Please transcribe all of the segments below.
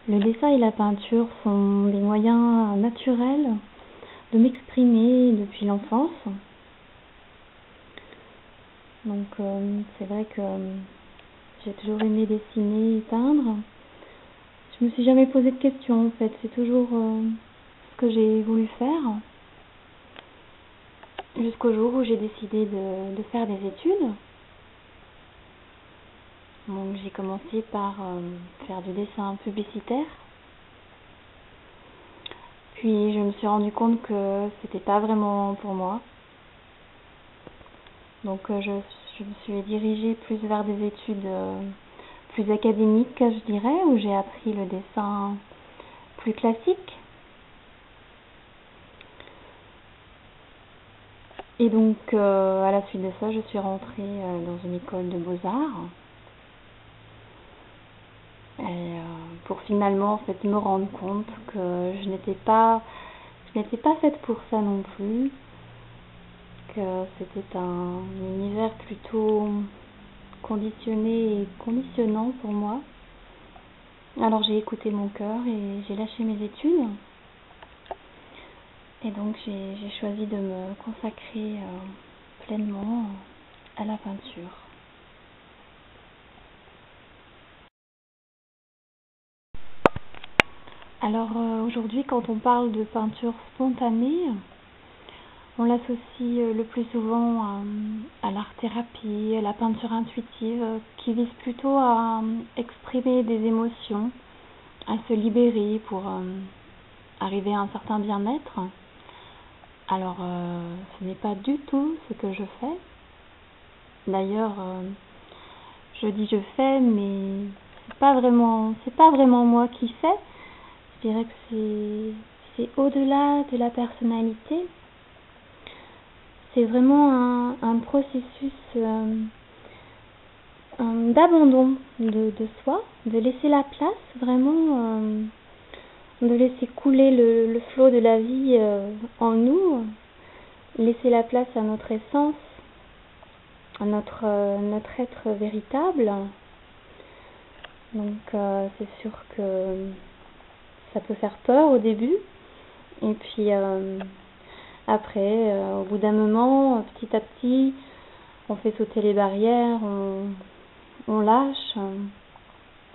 Le dessin et la peinture sont des moyens naturels de m'exprimer depuis l'enfance. Donc c'est vrai que j'ai toujours aimé dessiner et peindre. Je me suis jamais posé de questions en fait, c'est toujours ce que j'ai voulu faire. Jusqu'au jour où j'ai décidé de faire des études. Donc j'ai commencé par faire du dessin publicitaire. Puis je me suis rendu compte que c'était pas vraiment pour moi. Donc je me suis dirigée plus vers des études plus académiques, je dirais, où j'ai appris le dessin plus classique. Et donc à la suite de ça, je suis rentrée dans une école de beaux-arts. Et pour finalement en fait me rendre compte que je n'étais pas faite pour ça non plus, que c'était un univers plutôt conditionné et conditionnant pour moi. Alors j'ai écouté mon cœur et j'ai lâché mes études. Et donc j'ai choisi de me consacrer pleinement à la peinture. Alors aujourd'hui, quand on parle de peinture spontanée, on l'associe le plus souvent à l'art-thérapie, à la peinture intuitive, qui vise plutôt à exprimer des émotions, à se libérer pour arriver à un certain bien-être. Alors, ce n'est pas du tout ce que je fais. D'ailleurs, je dis je fais, mais c'est pas vraiment moi qui fais. Je dirais que c'est au-delà de la personnalité. C'est vraiment un processus d'abandon de soi, de laisser la place, vraiment, de laisser couler le flot de la vie en nous, laisser la place à notre essence, à notre être véritable. Donc c'est sûr que ça peut faire peur au début, et puis après, au bout d'un moment, petit à petit, on fait sauter les barrières, on lâche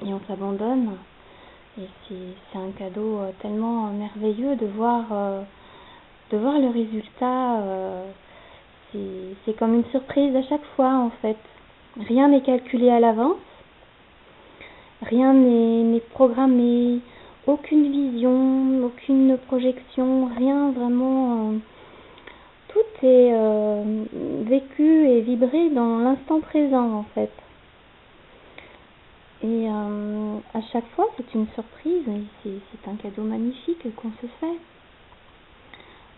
et on s'abandonne. Et c'est un cadeau tellement merveilleux de voir le résultat. C'est comme une surprise à chaque fois en fait. Rien n'est calculé à l'avance, rien n'est programmé, aucune vision, aucune projection, rien vraiment. Tout est vécu et vibré dans l'instant présent en fait. Et à chaque fois, c'est une surprise, et c'est un cadeau magnifique qu'on se fait,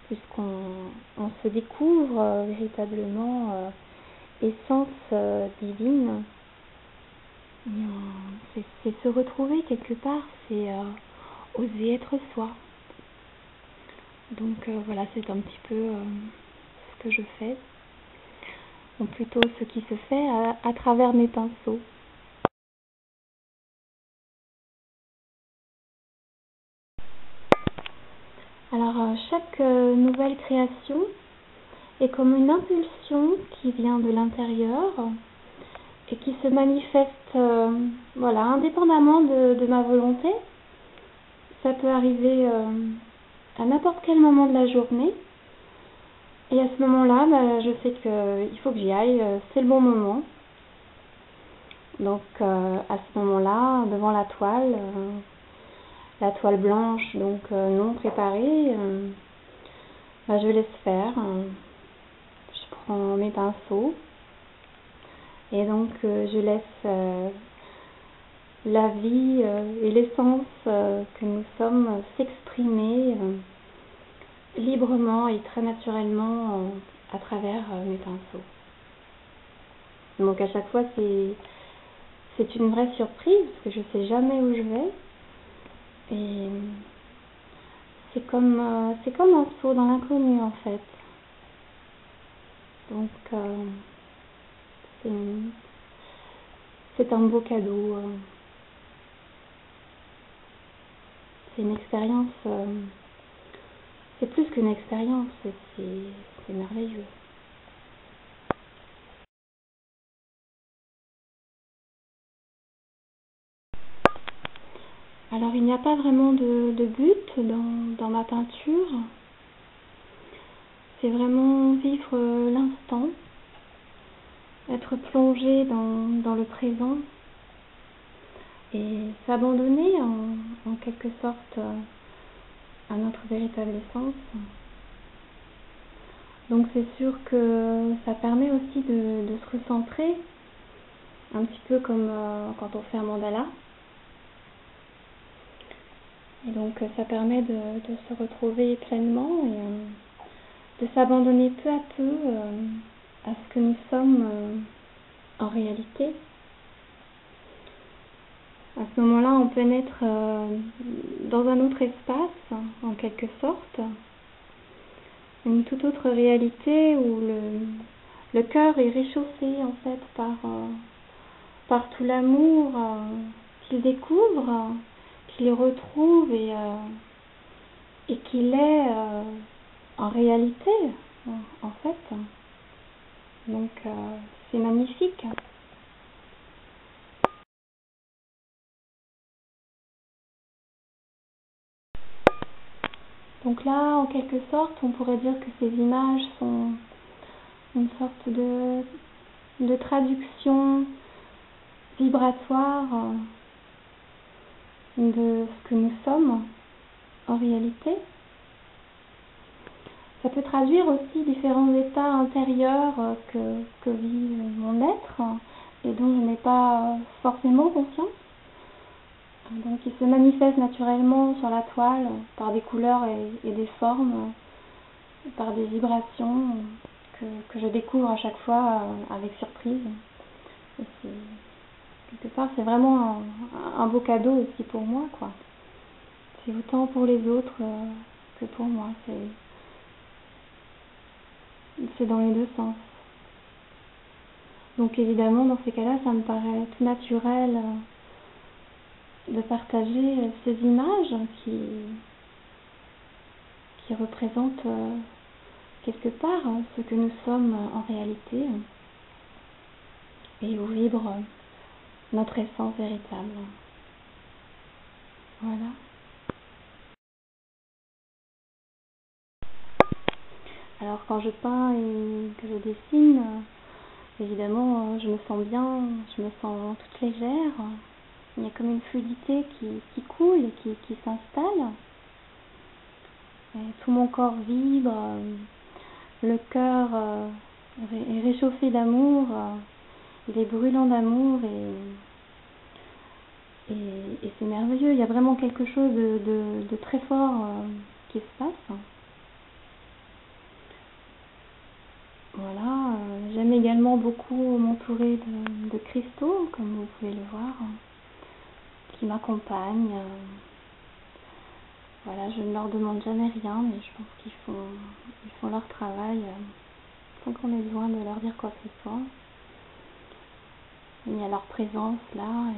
puisqu'on se découvre véritablement essence divine. C'est se retrouver quelque part, c'est oser être soi. Donc voilà, c'est un petit peu ce que je fais, ou plutôt ce qui se fait à travers mes pinceaux. Alors chaque nouvelle création est comme une impulsion qui vient de l'intérieur et qui se manifeste voilà, indépendamment de ma volonté. Ça peut arriver à n'importe quel moment de la journée. Et à ce moment-là, je sais qu'il faut que j'y aille, c'est le bon moment. Donc à ce moment-là, devant la toile blanche, donc non préparée, je laisse faire. Je prends mes pinceaux et donc je laisse la vie et l'essence que nous sommes s'exprimer librement et très naturellement à travers mes pinceaux. Donc à chaque fois c'est une vraie surprise parce que je sais jamais où je vais et c'est comme un saut dans l'inconnu en fait. Donc c'est un beau cadeau. c'est une expérience, c'est plus qu'une expérience, c'est merveilleux. Alors il n'y a pas vraiment de but dans ma peinture, c'est vraiment vivre l'instant, être plongé dans le présent et s'abandonner en quelque sorte à notre véritable essence. Donc c'est sûr que ça permet aussi de se recentrer, un petit peu comme quand on fait un mandala. Et donc ça permet de se retrouver pleinement et de s'abandonner peu à peu à ce que nous sommes en réalité. À ce moment-là, on pénètre dans un autre espace, en quelque sorte, une toute autre réalité où le cœur est réchauffé en fait par tout l'amour qu'il découvre, qu'il retrouve et qu'il est en réalité, en fait. Donc c'est magnifique. Donc là, en quelque sorte, on pourrait dire que ces images sont une sorte de traduction vibratoire de ce que nous sommes en réalité. Ça peut traduire aussi différents états intérieurs que vit mon être et dont je n'ai pas forcément conscience. Donc ils se manifestent naturellement sur la toile par des couleurs et des formes, par des vibrations que je découvre à chaque fois avec surprise. Et quelque part, c'est vraiment un beau cadeau aussi pour moi, quoi. C'est autant pour les autres que pour moi. C'est dans les deux sens. Donc évidemment, dans ces cas-là, ça me paraît tout naturel de partager ces images qui représentent quelque part ce que nous sommes en réalité et où vibre notre essence véritable. Voilà. Alors quand je peins et que je dessine, évidemment je me sens bien, je me sens toute légère. Il y a comme une fluidité qui coule et qui s'installe. Tout mon corps vibre, le cœur est réchauffé d'amour, il est brûlant d'amour et c'est merveilleux. Il y a vraiment quelque chose de très fort qui se passe. Voilà, j'aime également beaucoup m'entourer de cristaux, comme vous pouvez le voir, qui m'accompagnent. Voilà, je ne leur demande jamais rien, mais je pense qu'ils font leur travail sans qu'on ait besoin de leur dire quoi que ce soit. Il y a leur présence là,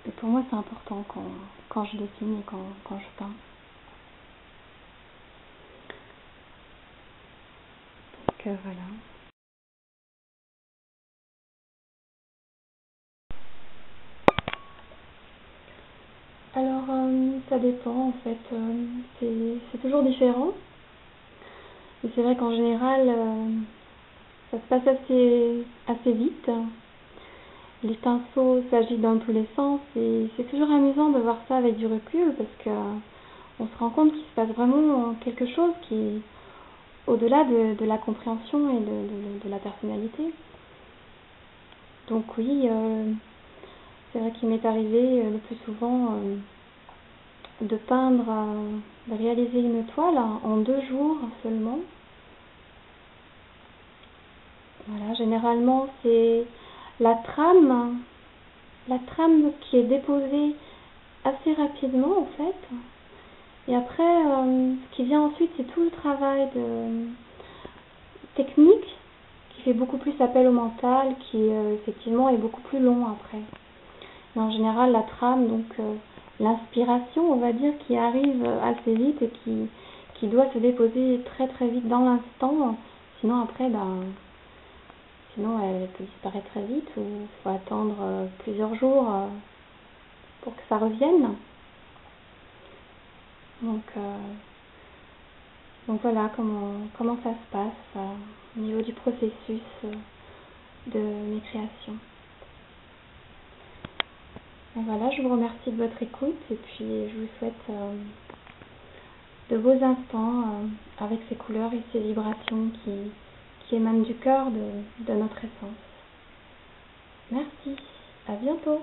et pour moi c'est important quand je dessine et quand je peins. Donc voilà. Alors ça dépend en fait, c'est toujours différent. Et c'est vrai qu'en général ça se passe assez vite. Les pinceaux s'agitent dans tous les sens et c'est toujours amusant de voir ça avec du recul parce que on se rend compte qu'il se passe vraiment quelque chose qui est au-delà de la compréhension et de la personnalité. Donc oui, c'est vrai qu'il m'est arrivé le plus souvent de peindre, de réaliser une toile en 2 jours seulement. Voilà, généralement c'est la trame qui est déposée assez rapidement en fait. Et après, ce qui vient ensuite, c'est tout le travail technique qui fait beaucoup plus appel au mental, qui effectivement est beaucoup plus long après. Mais en général, la trame, donc l'inspiration, on va dire, qui arrive assez vite et qui doit se déposer très très vite dans l'instant. Sinon après, sinon elle peut disparaître très vite ou il faut attendre plusieurs jours pour que ça revienne. Donc, donc voilà comment ça se passe au niveau du processus de mes créations. Et voilà, je vous remercie de votre écoute et puis je vous souhaite de beaux instants avec ces couleurs et ces vibrations qui émanent du cœur de notre essence. Merci, à bientôt.